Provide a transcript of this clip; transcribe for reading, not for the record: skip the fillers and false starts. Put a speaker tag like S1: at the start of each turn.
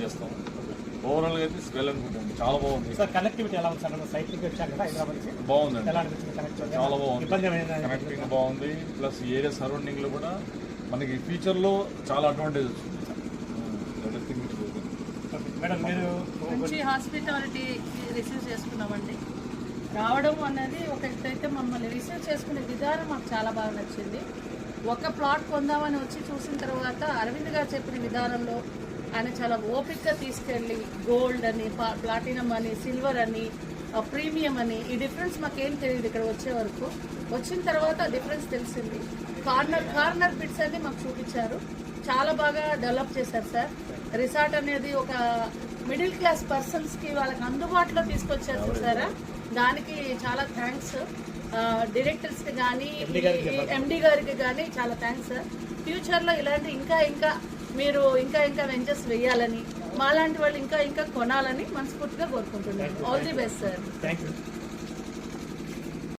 S1: చేస్తాం. ఓవరాల్ గా అయితే స్వెల్ అనుకుంటుంది, చాలా బాగుంది
S2: సార్. కనెక్టివిటీ ఎలా ఉంది సార్? సైట్ కి వచ్చాం కదా హైదరాబాద్ నుంచి,
S1: బాగుందండి.
S2: ఎలా అనిపించింది కనెక్టివిటీ?
S1: చాలా బాగుంది, కనెక్టింగ్ బాగుంది. ప్లస్ ఏరియా సరౌండింగ్ లో కూడా మనకి ఫ్యూచర్ లో చాలా అడ్వాంటేజ్ వస్తుంది.
S2: మేడం మీరు
S3: మంచి హాస్పిటాలిటీ రిసీవ్ చేసుకున్నామండి. రావడం అనేది ఒక ఎత్తైతే మమ్మల్ని రిసీవ్ చేసుకునే విధానం మాకు చాలా బాగా నచ్చింది. ఒక ప్లాట్ కొందామని వచ్చి చూసిన తర్వాత అరవింద్ గారు చెప్పిన విధానంలో ఆయన చాలా ఓపిక్గా తీసుకెళ్ళి గోల్డ్ అని, ప్లాటినం అని, సిల్వర్ అని, ప్రీమియం అని, ఈ డిఫరెన్స్ మాకేం తెలియదు ఇక్కడ వచ్చే వరకు. వచ్చిన తర్వాత డిఫరెన్స్ తెలిసింది. కార్నర్ బిట్స్ అన్ని మాకు చూపించారు, చాలా బాగా డెవలప్ చేశారు సార్. రిసార్ట్ అనేది ఒక మిడిల్ క్లాస్ పర్సన్స్కి వాళ్ళకి అందుబాటులో తీసుకొచ్చారు చూసారా, దానికి చాలా థ్యాంక్స్. డైరెక్టర్స్కి కానీ ఎండి గారికి కానీ చాలా థ్యాంక్స్ సార్. ఫ్యూచర్లో ఇలాంటి ఇంకా మీరు ఇంకా వెంచర్స్ వేయాలని, మాలాంటి వాళ్ళు ఇంకా కొనాలని మనస్ఫూర్తిగా కోరుకుంటున్నాను. All the best sir.
S2: Thank you.